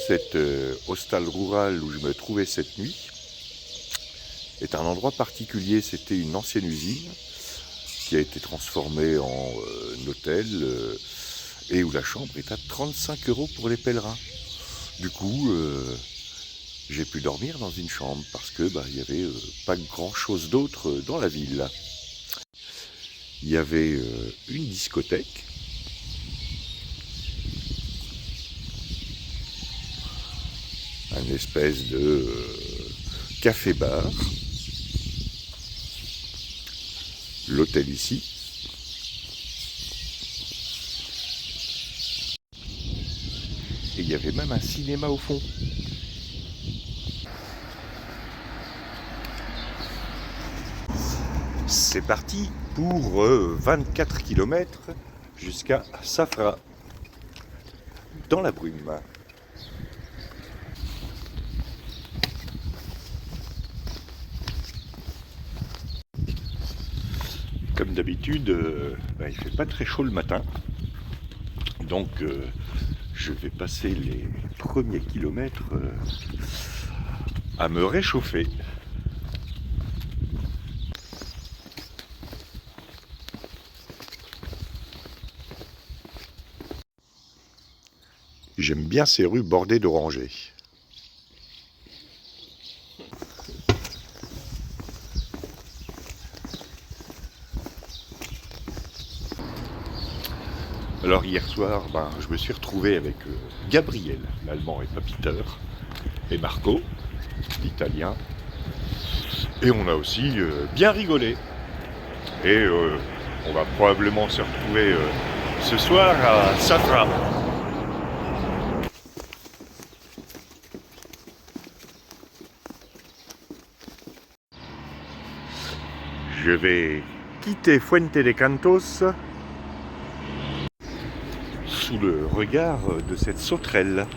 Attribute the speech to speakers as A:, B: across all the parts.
A: Cet hostel rural où je me trouvais cette nuit est un endroit particulier. C'était une ancienne usine qui a été transformée en hôtel et où la chambre est à 35 € pour les pèlerins. Du coup, j'ai pu dormir dans une chambre parce que il y avait pas grand chose d'autre dans la ville. Il y avait une discothèque, un espèce de café-bar, l'hôtel ici, et il y avait même un cinéma au fond. C'est parti pour 24 km jusqu'à Safra, dans la brume. Comme d'habitude, il fait pas très chaud le matin, donc je vais passer les premiers kilomètres à me réchauffer. J'aime bien ces rues bordées d'orangers. Alors hier soir, je me suis retrouvé avec Gabriel, l'allemand, et pas Peter, et Marco, l'italien, et on a aussi bien rigolé. Et on va probablement se retrouver ce soir à Safra. Je vais quitter Fuente de Cantos sous le regard de cette sauterelle.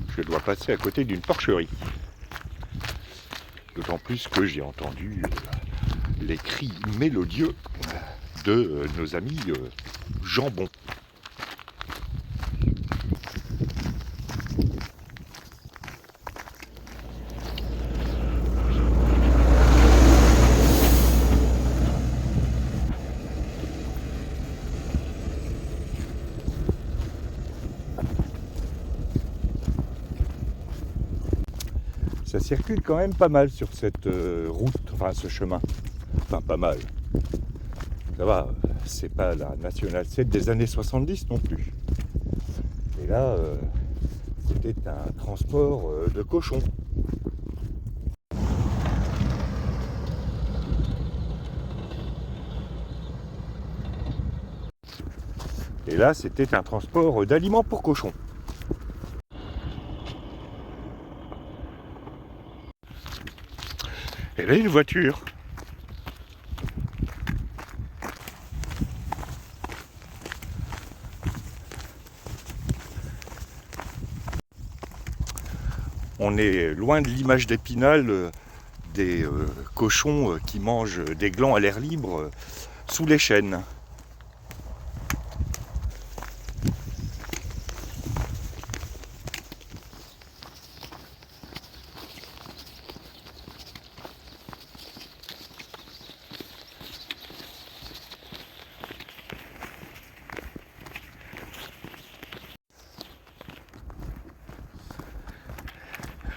A: Je dois passer à côté d'une porcherie. D'autant plus que j'ai entendu les cris mélodieux de nos amis jambons. Ça circule quand même pas mal sur cette route, enfin ce chemin. Enfin pas mal. Ça va, c'est pas la Nationale 7 des années 70 non plus. Et là, c'était un transport de cochons. Et là, c'était un transport d'aliments pour cochons. Et là, une voiture. On est loin de l'image d'Épinal des cochons qui mangent des glands à l'air libre sous les chênes.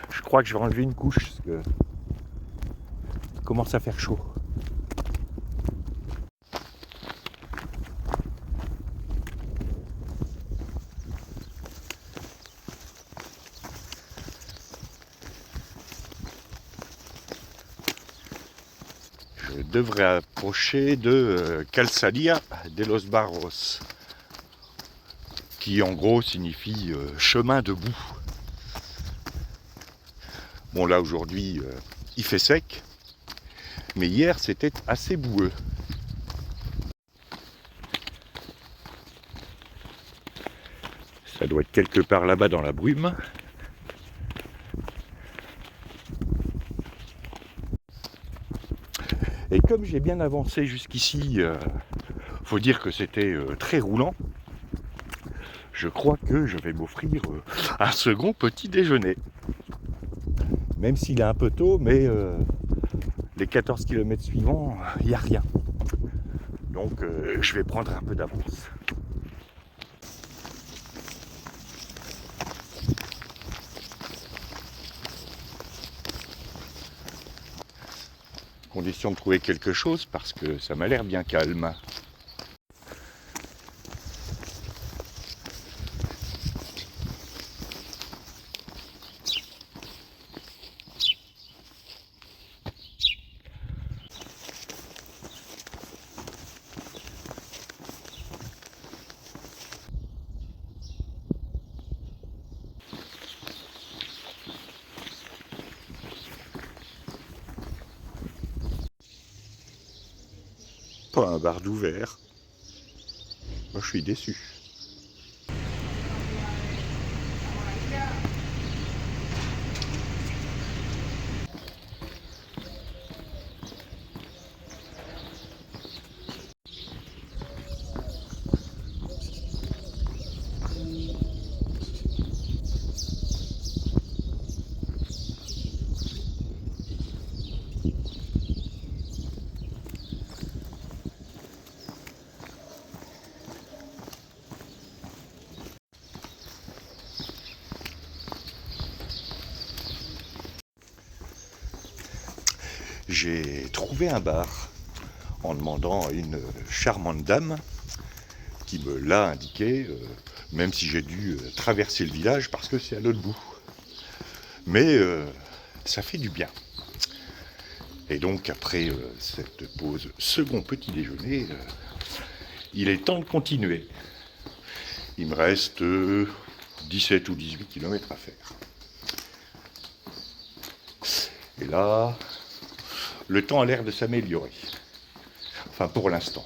A: Je crois que je vais enlever une couche parce que il commence à faire chaud. Je devrais approcher de Calzadilla de los Barros, qui en gros signifie chemin debout. Bon là aujourd'hui il fait sec, mais hier c'était assez boueux. Ça doit être quelque part là-bas dans la brume. Et comme j'ai bien avancé jusqu'ici, faut dire que c'était très roulant. Je crois que je vais m'offrir un second petit déjeuner. Même s'il est un peu tôt, mais les 14 km suivants, il n'y a rien. Donc je vais prendre un peu d'avance. Condition de trouver quelque chose parce que ça m'a l'air bien calme. Pas un bar d'ouvert. Moi je suis déçu. J'ai trouvé un bar en demandant à une charmante dame qui me l'a indiqué, même si j'ai dû traverser le village parce que c'est à l'autre bout. Mais ça fait du bien. Et donc après cette pause second petit déjeuner, il est temps de continuer. Il me reste 17 ou 18 km à faire. Et là, le temps a l'air de s'améliorer. Enfin pour l'instant.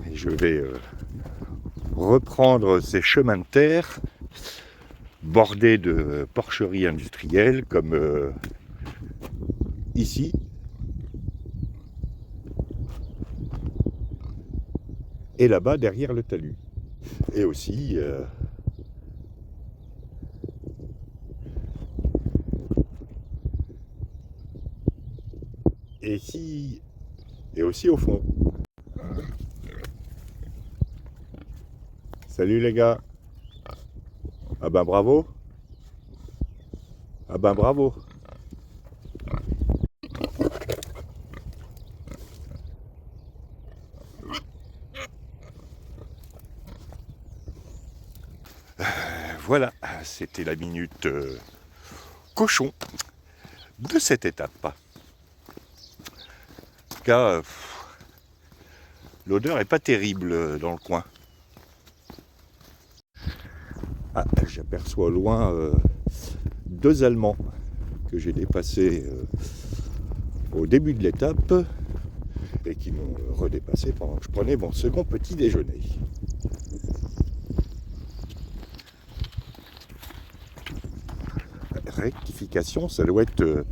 A: Et je vais reprendre ces chemins de terre bordés de porcheries industrielles comme ici. Et là-bas derrière le talus. Et aussi et ici et aussi au fond. Salut les gars. Ah ben bravo. Ah ben bravo. Voilà, c'était la minute cochon de cette étape. En tout cas, l'odeur est pas terrible dans le coin. Ah, j'aperçois au loin 2 Allemands que j'ai dépassés au début de l'étape et qui m'ont redépassé pendant que je prenais mon second petit déjeuner. Rectification, ça doit être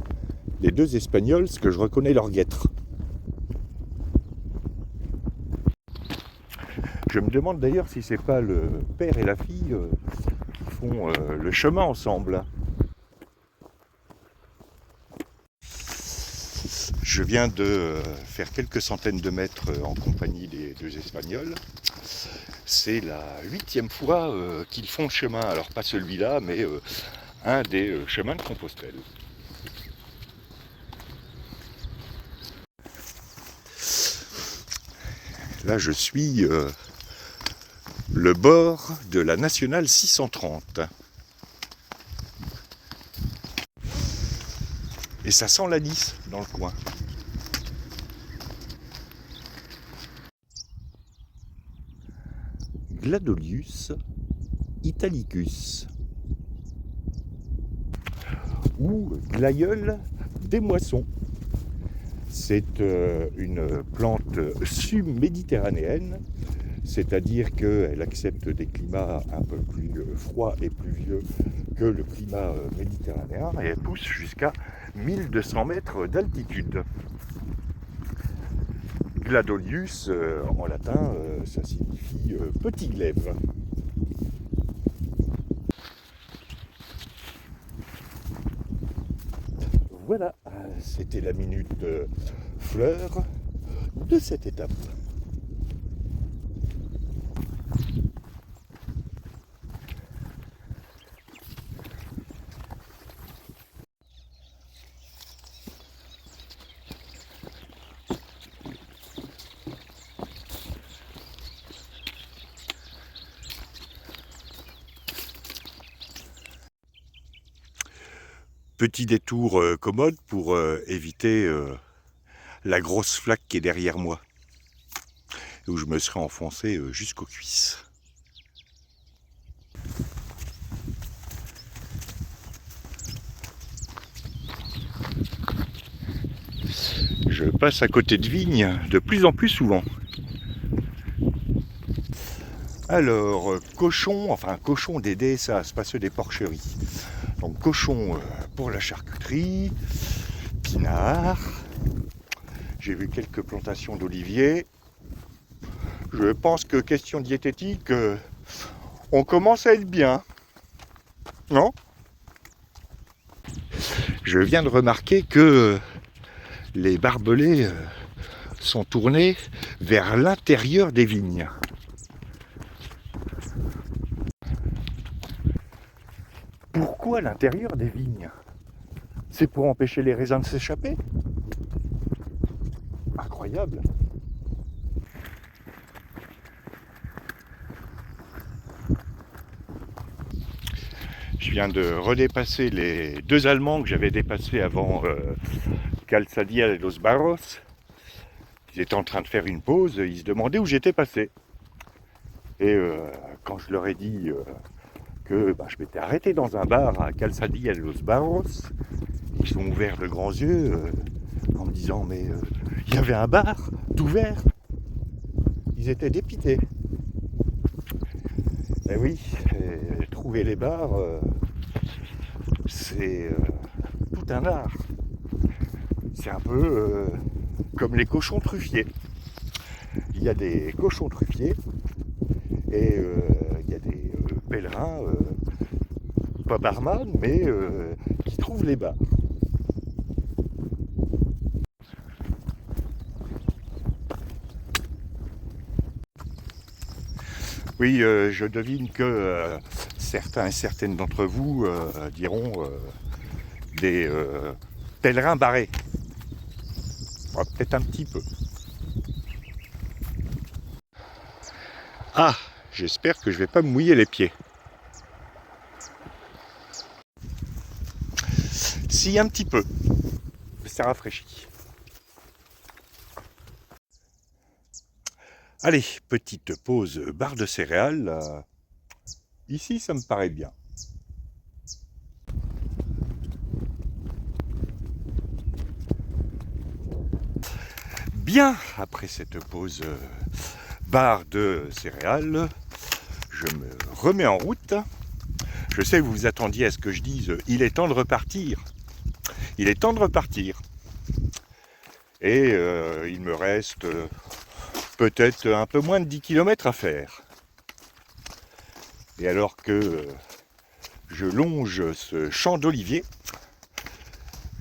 A: les 2 Espagnols, parce que je reconnais leur guêtre. Je me demande d'ailleurs si c'est pas le père et la fille qui font le chemin ensemble. Je viens de faire quelques centaines de mètres en compagnie des 2 Espagnols. C'est la 8e fois qu'ils font le chemin. Alors pas celui-là, mais un des chemins de Compostelle. Là, je suis le bord de la nationale 630. Et ça sent l'anis dans le coin. Gladolius italicus ou glaïeul des moissons. C'est une plante subméditerranéenne, c'est-à-dire qu'elle accepte des climats un peu plus froids et pluvieux que le climat méditerranéen, et elle pousse jusqu'à 1200 mètres d'altitude. Gladolius, en latin, ça signifie petit glaive. Voilà, c'était la minute fleur de cette étape. Petit détour commode pour éviter la grosse flaque qui est derrière moi, où je me serais enfoncé jusqu'aux cuisses. Je passe à côté de vignes de plus en plus souvent. Alors, cochon des DSA, pas ceux des porcheries. Donc cochon pour la charcuterie, pinard. J'ai vu quelques plantations d'oliviers. Je pense que question diététique, on commence à être bien. Non ? Je viens de remarquer que les barbelés sont tournés vers l'intérieur des vignes. Pourquoi l'intérieur des vignes? C'est pour empêcher les raisins de s'échapper? Incroyable. Je viens de redépasser les deux Allemands que j'avais dépassés avant Calzadilla de los Barros. Ils étaient en train de faire une pause, ils se demandaient où j'étais passé. Et quand je leur ai dit que je m'étais arrêté dans un bar à Calzadilla de los Barros, ils sont ouverts de grands yeux en me disant mais il y avait un bar d'ouvert. Ils étaient dépités. Et oui, trouver les bars, c'est tout un art. C'est un peu comme les cochons truffiers. Il y a des cochons truffiers et il y a des pèlerins, pas barman, mais qui trouvent les bars. Oui, je devine que certains et certaines d'entre vous diront des pèlerins barrés. Peut-être un petit peu. Ah, j'espère que je vais pas me mouiller les pieds. Si, un petit peu. Ça rafraîchit. Allez, petite pause barre de céréales. Ici, ça me paraît bien. Bien, après cette pause barre de céréales, je me remets en route. Je sais que vous vous attendiez à ce que je dise « il est temps de repartir ». Il est temps de repartir. Et il me reste peut-être un peu moins de 10 km à faire. Et alors que je longe ce champ d'olivier,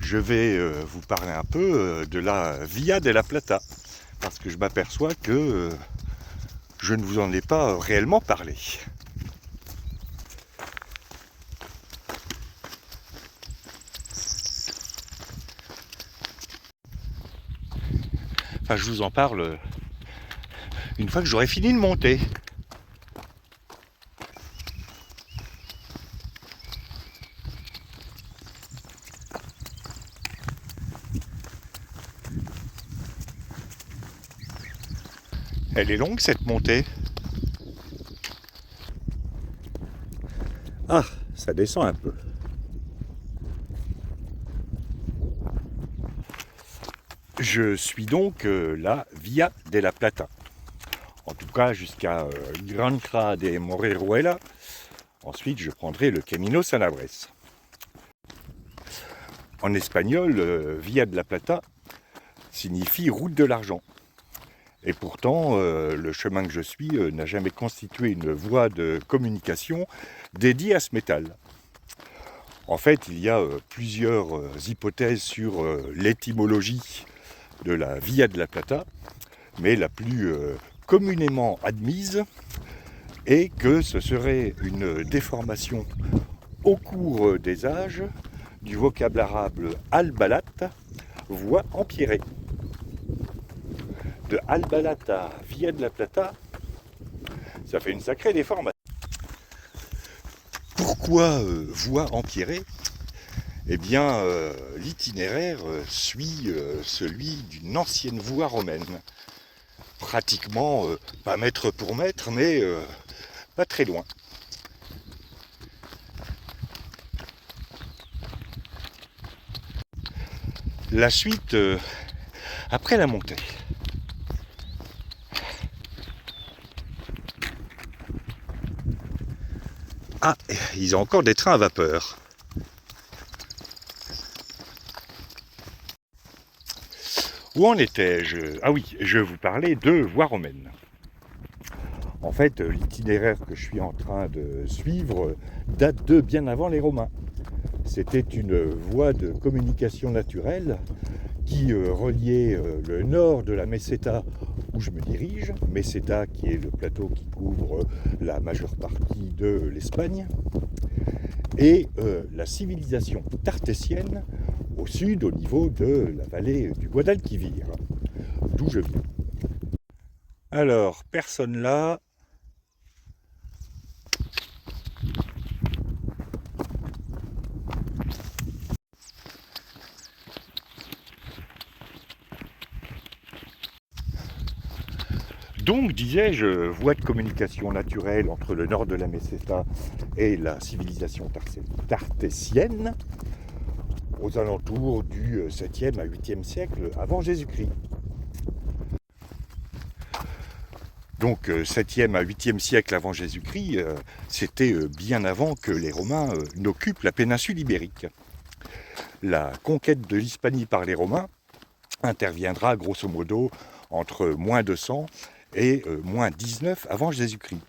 A: je vais vous parler un peu de la Via della Plata, parce que je m'aperçois que je ne vous en ai pas réellement parlé. Enfin, je vous en parle une fois que j'aurai fini de monter. Elle est longue cette montée. Ah, ça descend un peu. Je suis donc la Via della Plata. En tout cas jusqu'à Gran Cra de Moreruela. Ensuite je prendrai le Camino Sanabres. En espagnol, Via de la Plata signifie route de l'argent. Et pourtant, le chemin que je suis n'a jamais constitué une voie de communication dédiée à ce métal. En fait, il y a plusieurs hypothèses sur l'étymologie de la Via de la Plata, mais la plus communément admise est que ce serait une déformation au cours des âges du vocable arabe al-balat, voie empierrée. De al-balat à Via de la Plata, ça fait une sacrée déformation. Pourquoi voie empierrée ? Eh bien, l'itinéraire suit celui d'une ancienne voie romaine. Pratiquement, pas mètre pour mètre, mais pas très loin. La suite, après la montée. Ah, ils ont encore des trains à vapeur. Où en étais-je ? Ah oui, je vous parlais de voie romaine. En fait, l'itinéraire que je suis en train de suivre date de bien avant les Romains. C'était une voie de communication naturelle qui reliait le nord de la Meseta où je me dirige, Meseta qui est le plateau qui couvre la majeure partie de l'Espagne, et la civilisation tartésienne au sud, au niveau de la vallée du Guadalquivir, d'où je viens. Alors, personne là. Donc, disais-je, voie de communication naturelle entre le nord de la Meseta et la civilisation tartésienne aux alentours du 7e à 8e siècle avant Jésus-Christ. Donc 7e à 8e siècle avant Jésus-Christ, c'était bien avant que les Romains n'occupent la péninsule ibérique. La conquête de l'Hispanie par les Romains interviendra grosso modo entre moins 200 et moins 19 avant Jésus-Christ.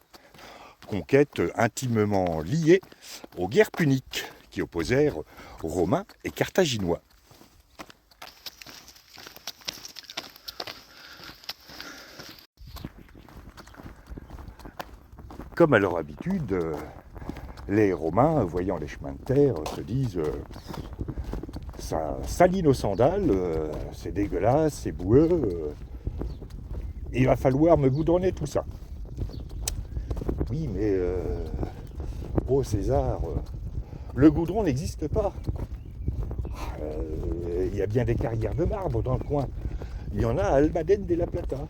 A: Conquête intimement liée aux guerres puniques qui opposèrent Romains et Carthaginois. Comme à leur habitude, les Romains, voyant les chemins de terre, se disent ça salit nos sandales, c'est dégueulasse, c'est boueux, il va falloir me goudronner tout ça. Oui, mais oh César, le goudron n'existe pas. Il y a bien des carrières de marbre dans le coin. Il y en a à Almadén de la Plata.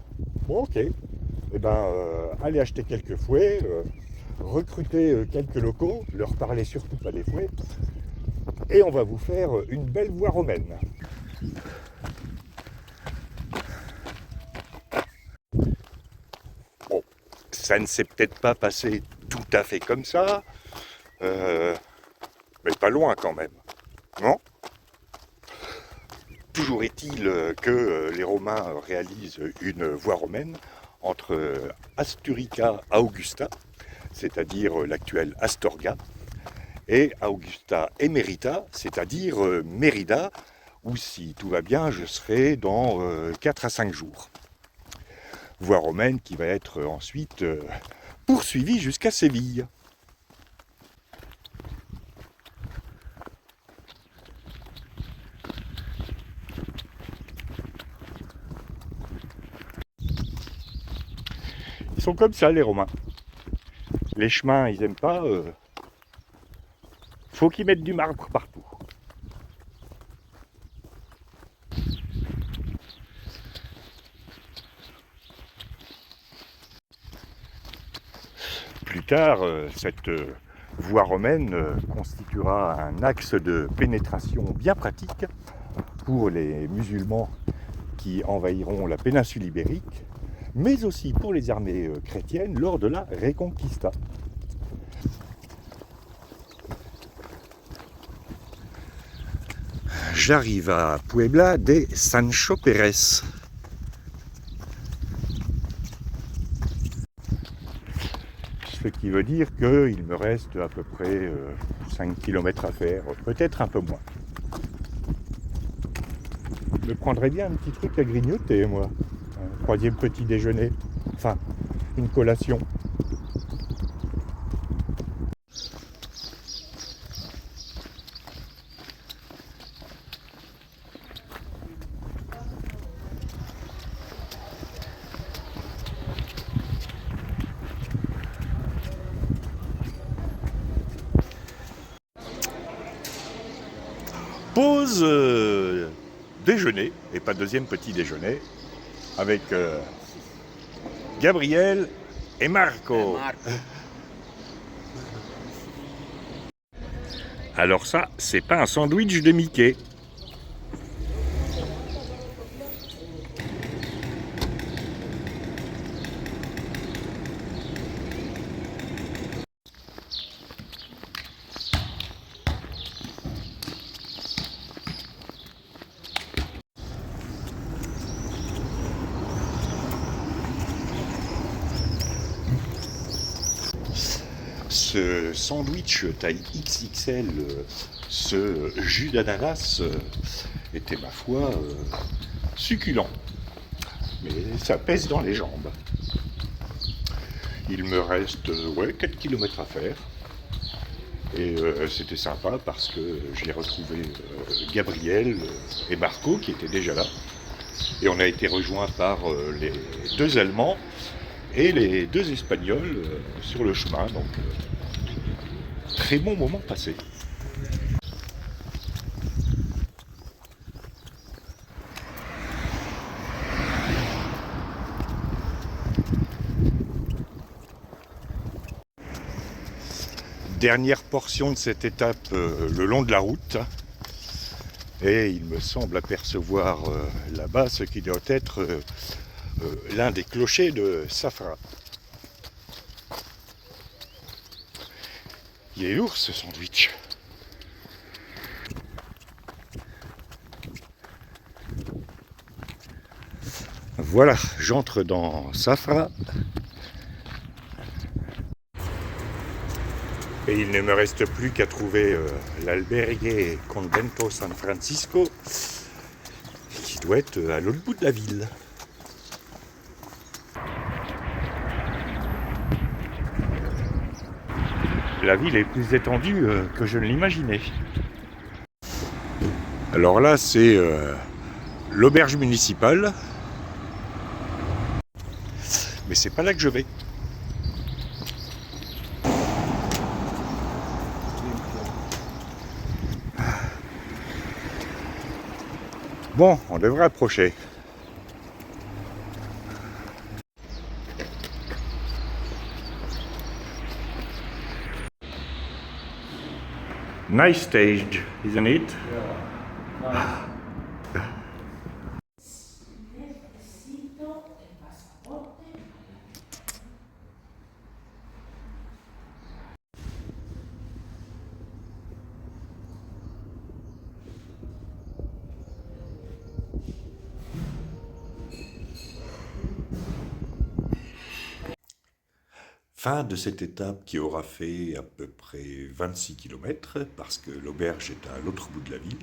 A: Bon, ok. Eh ben, allez acheter quelques fouets, recruter quelques locaux, leur parler surtout pas des fouets, et on va vous faire une belle voie romaine. Bon, ça ne s'est peut-être pas passé tout à fait comme ça, mais pas loin quand même, non ? Toujours est-il que les Romains réalisent une voie romaine entre Asturica Augusta, c'est-à-dire l'actuelle Astorga, et Augusta Emerita, c'est-à-dire Mérida, où si tout va bien, je serai dans 4 à 5 jours. Voie romaine qui va être ensuite poursuivie jusqu'à Séville. Ils sont comme ça les Romains. Les chemins, ils aiment pas. Faut qu'ils mettent du marbre partout. Plus tard, cette voie romaine constituera un axe de pénétration bien pratique pour les musulmans
B: qui envahiront la péninsule ibérique, mais aussi pour les armées chrétiennes lors de la Reconquista. J'arrive à Puebla de Sancho Pérez. Ce qui veut dire qu'il me reste à peu près 5 km à faire, peut-être un peu moins. Je me prendrais bien un petit truc à grignoter, moi. Un troisième petit déjeuner. Enfin, une collation. Pause déjeuner, et pas deuxième petit déjeuner, avec Gabriel et Marco. Alors ça, c'est pas un sandwich de Mickey. Ce sandwich taille XXL, ce jus d'ananas était ma foi succulent. Mais ça pèse dans les jambes. Il me reste 4 km à faire. Et c'était sympa parce que j'ai retrouvé Gabriel et Marco qui étaient déjà là. Et on a été rejoints par les 2 Allemands et les 2 Espagnols sur le chemin. Donc très bon moment passé. Dernière portion de cette étape le long de la route. Et il me semble apercevoir là-bas ce qui doit être l'un des clochers de Safra. Il est lourd ce sandwich. Voilà, j'entre dans Safra. Et il ne me reste plus qu'à trouver l'albergue Convento San Francisco, qui doit être à l'autre bout de la ville. La ville est plus étendue que je ne l'imaginais. Alors là, c'est l'auberge municipale. Mais c'est pas là que je vais. Bon, on devrait approcher. Nice stage, isn't it?
C: Yeah.
B: Fin de cette étape qui aura fait à peu près 26 km parce que l'auberge est à l'autre bout de la ville.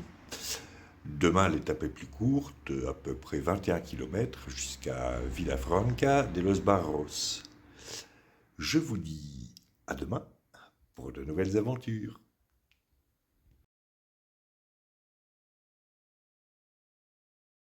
B: Demain, l'étape est plus courte, à peu près 21 km jusqu'à Villafranca de los Barros. Je vous dis à demain pour de nouvelles aventures.